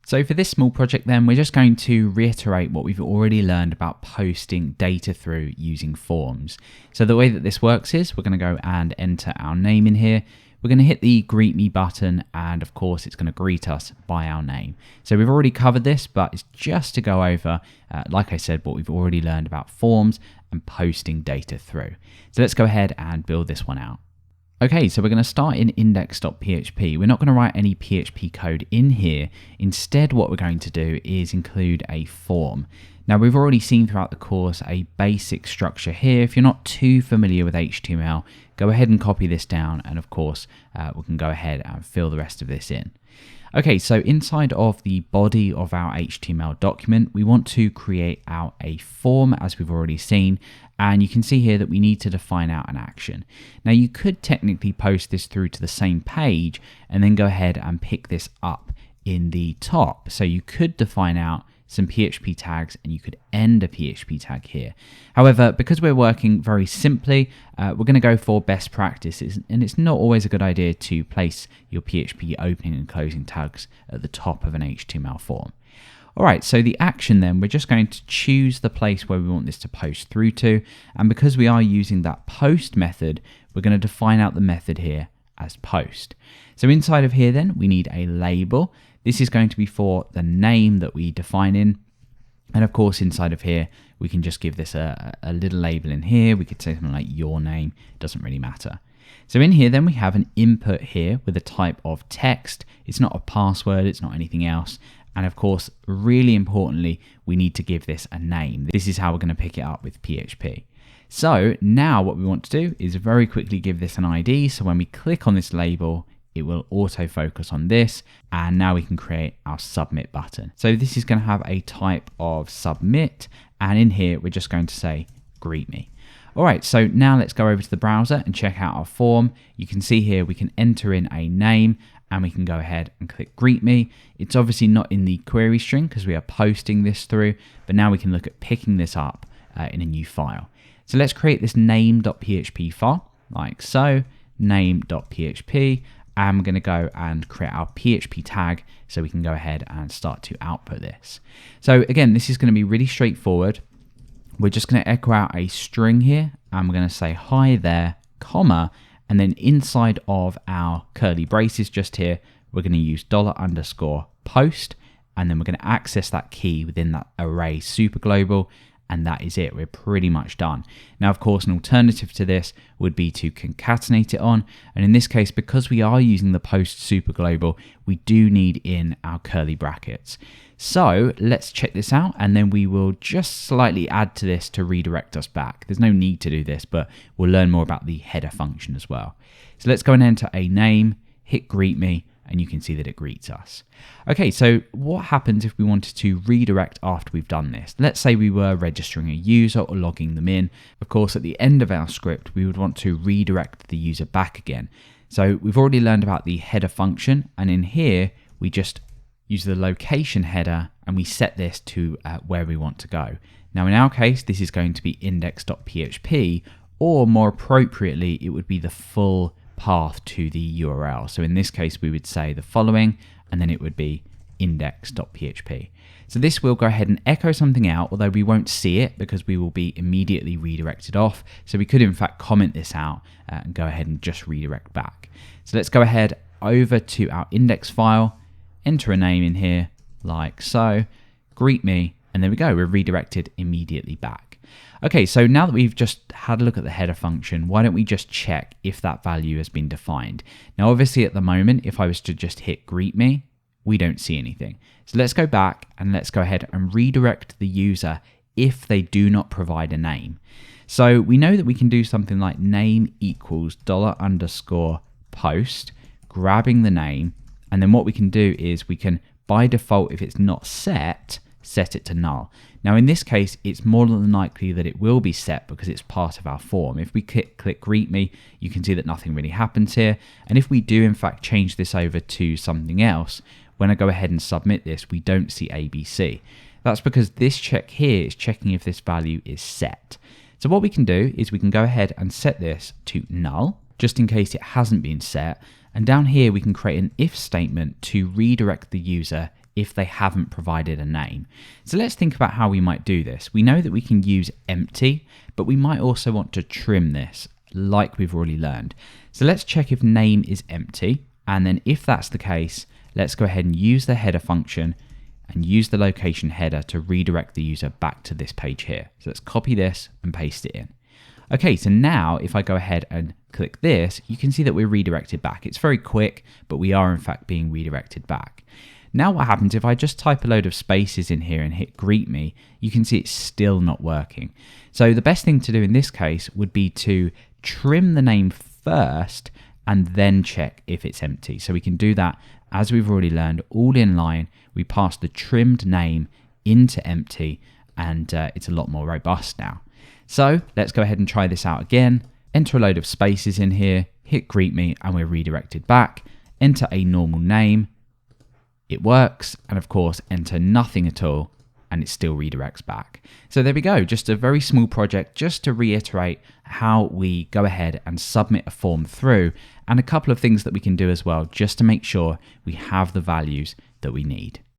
So for this small project then, we're just going to reiterate what we've already learned about posting data through using forms. So the way that this works is we're going to go and enter our name in here. We're going to hit the greet me button, and of course it's going to greet us by our name. So we've already covered this, but it's just to go over, like I said, what we've already learned about forms and posting data through. So let's go ahead and build this one out. Okay, so we're going to start in index.php. We're not going to write any PHP code in here. Instead, what we're going to do is include a form. Now, we've already seen throughout the course a basic structure here. If you're not too familiar with HTML, go ahead and copy this down, and of course, we can go ahead and fill the rest of this in. Okay, so inside of the body of our HTML document, we want to create out a form, as we've already seen, and you can see here that we need to define out an action. Now, you could technically post this through to the same page and then go ahead and pick this up in the top. So you could define out some PHP tags and you could end a PHP tag here. However, because we're working very simply, we're going to go for best practices, and it's not always a good idea to place your PHP opening and closing tags at the top of an HTML form. Alright, so the action then, we're just going to choose the place where we want this to post through to, and because we are using that post method, we're going to define out the method here as post. So inside of here then, we need a label. This is going to be for the name that we define in, and of course inside of here, we can just give this a little label in here. We could say something like your name, it doesn't really matter. So in here then we have an input here with a type of text. It's not a password, it's not anything else. And of course, really importantly, we need to give this a name. This is how we're going to pick it up with PHP. So now what we want to do is very quickly give this an ID. So when we click on this label, it will autofocus on this. And now we can create our submit button. So this is going to have a type of submit. And in here, we're just going to say, greet me. All right, so now let's go over to the browser and check out our form. You can see here we can enter in a name, and we can go ahead and click greet me. It's obviously not in the query string because we are posting this through, but now we can look at picking this up in a new file. So let's create this name.php file like so, name.php, and we're going to go and create our PHP tag so we can go ahead and start to output this. So again, this is going to be really straightforward. We're just going to echo out a string here, and we're going to say hi there, comma, and then inside of our curly braces just here, we're going to use $_post, and then we're going to access that key within that array superglobal, and that is it. We're pretty much done. Now, of course, an alternative to this would be to concatenate it on, and in this case, because we are using the post superglobal, we do need in our curly brackets. So let's check this out, and then we will just slightly add to this to redirect us back. There's no need to do this, but we'll learn more about the header function as well. So let's go and enter a name, hit greet me, and you can see that it greets us. Okay, so what happens if we wanted to redirect after we've done this? Let's say we were registering a user or logging them in. Of course, at the end of our script, we would want to redirect the user back again. So we've already learned about the header function, and in here, we just use the location header and we set this to where we want to go. Now in our case, this is going to be index.php, or more appropriately, it would be the full path to the URL. So in this case, we would say the following, and then it would be index.php. So this will go ahead and echo something out, although we won't see it because we will be immediately redirected off. So we could in fact comment this out and go ahead and just redirect back. So let's go ahead over to our index file, enter a name in here like so, greet me, and there we go, we're redirected immediately back. Okay, so now that we've just had a look at the header function, why don't we just check if that value has been defined? Now obviously at the moment, if I was to just hit greet me, we don't see anything. So let's go back and let's go ahead and redirect the user if they do not provide a name. So we know that we can do something like name equals $_post, grabbing the name, and then what we can do is we can, by default, if it's not set it to null. Now in this case, it's more than likely that it will be set because it's part of our form. If we click greet me, you can see that nothing really happens here. And if we do in fact change this over to something else, when I go ahead and submit this, we don't see ABC. That's because this check here is checking if this value is set. So what we can do is we can go ahead and set this to null, just in case it hasn't been set. And down here, we can create an if statement to redirect the user if they haven't provided a name. So let's think about how we might do this. We know that we can use empty, but we might also want to trim this like we've already learned. So let's check if name is empty. And then if that's the case, let's go ahead and use the header function and use the location header to redirect the user back to this page here. So let's copy this and paste it in. Okay, so now if I go ahead and click this, you can see that we're redirected back. It's very quick, but we are in fact being redirected back. Now what happens if I just type a load of spaces in here and hit greet me, you can see it's still not working. So the best thing to do in this case would be to trim the name first and then check if it's empty. So we can do that as we've already learned, all in line. We pass the trimmed name into empty and it's a lot more robust now. So let's go ahead and try this out again. Enter a load of spaces in here, hit greet me, and we're redirected back. Enter a normal name. It works, and of course, enter nothing at all, and it still redirects back. So there we go, just a very small project just to reiterate how we go ahead and submit a form through, and a couple of things that we can do as well just to make sure we have the values that we need.